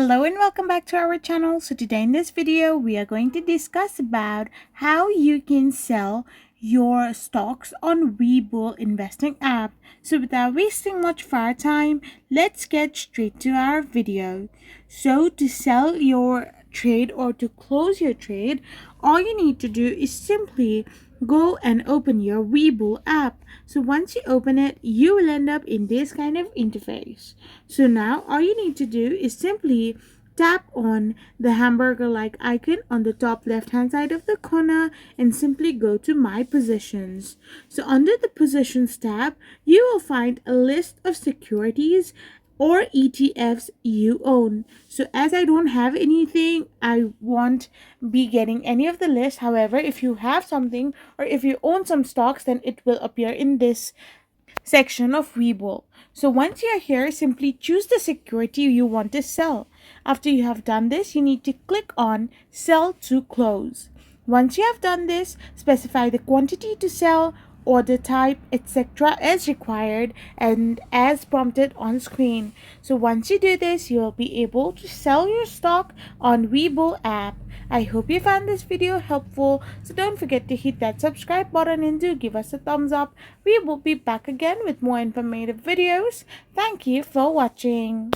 Hello and welcome back to our channel. So today in this video we are going to discuss about how you can sell your stocks on Webull investing app. So without wasting much of our time, let's get straight to our video. So to sell your trade or to close your trade, all you need to do is simply go and open your Webull app. So once you open it, you will end up in this kind of interface. So now all you need to do is simply tap on the hamburger like icon on the top left hand side of the corner and simply go to my positions. So under the positions tab, you will find a list of securities or ETFs you own. So as I don't have anything, I won't be getting any of the list. However, if you have something or if you own some stocks, then it will appear in this section of Webull. So once you're here, simply choose the security you want to sell. After you have done this, you need to click on Sell to Close. Once you have done this, specify the quantity to sell, order type, etc. as required and as prompted on screen. So once you do this, you'll be able to sell your stock on Webull app. I hope you found this video helpful, so don't forget to hit that subscribe button and do give us a thumbs up. We will be back again with more informative videos. Thank you for watching.